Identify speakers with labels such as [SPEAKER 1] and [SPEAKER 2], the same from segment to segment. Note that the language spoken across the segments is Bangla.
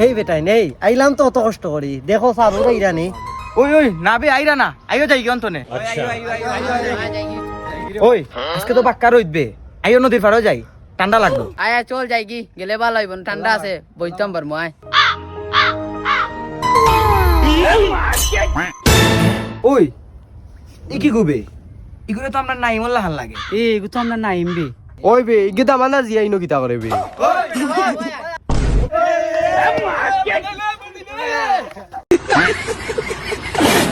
[SPEAKER 1] এই বেটাই নেই আইলাম তো অত কষ্ট করি দেখো সাবু ইরানি
[SPEAKER 2] ওই ওই না বে আইরা না আইও যাই গন তনে ওই আজকে তো বাক্কা রইবে আইও নদীর পাড়ও যাই ঠান্ডা লাগবে
[SPEAKER 3] আয়া চল যাই কি গেলে ভালো হইব ঠান্ডা আছে বইতাম পারবো আয়
[SPEAKER 2] ওই ই কি গুবে ইগুলো তো আমরা নাই মোল্লা হাল লাগে
[SPEAKER 3] এগু তো আমরা নাইম বে
[SPEAKER 1] ওই বে গিতা মানা জিয়াই নো গিতা করে বে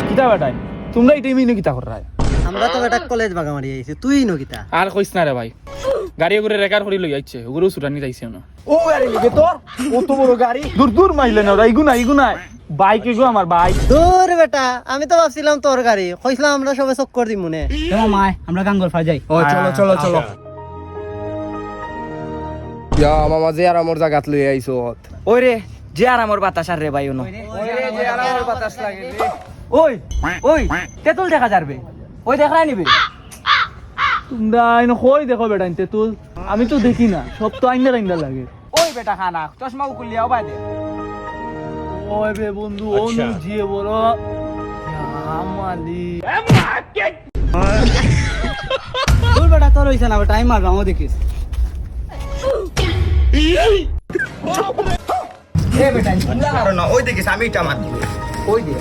[SPEAKER 4] কিতা বেটাই তোমরা এই টাইমে কিতা কর রায়
[SPEAKER 1] আমরা তো বেটা কলেজ বাগামারি আইছি তুই নো গিতা
[SPEAKER 4] আর কইস না রে ভাই গাড়ি করে রেকার করি লই আইছে ওগুলো সুরানি যাইছে না
[SPEAKER 1] ও গাড়ি লিগে তোর অত বড় গাড়ি
[SPEAKER 4] দূর দূর মাইলে না ওরা ইগুনা বাইক এগো আমার বাইক
[SPEAKER 1] দূর বেটা আমি তো ভাবছিলাম তোর গাড়ি কইছিলাম আমরা সবে চক্কর দিই মনে
[SPEAKER 3] তোমা মায় আমরা গাঙ্গল ফা যাই
[SPEAKER 1] ও চলো চলো চলো ইয়া মামা যে আর আমর জায়গাত লই আইছো
[SPEAKER 2] ওই রে যে আর আমার বাতাস আর রে ভাই ওনো ওই ওই তেতুল দেখা যাবে ওই দেখাই নিবে
[SPEAKER 4] তোমরা আইন কই দেখো বেটা ইনতে তুল আমি তো দেখি না সব তো আইনা লাগে
[SPEAKER 2] ওই বেটা খানা চশমা উকুলিয়াও বাই দে
[SPEAKER 4] ওই বে বন্ধু অনু জিয়ে বড় আমালি
[SPEAKER 3] দূর বেটা তোর হইছে না টাইম মারবা আমও দেখিস
[SPEAKER 2] এ বেটা ইন্দা কারণ ওই দেখিস আমি এটা মার ওই দে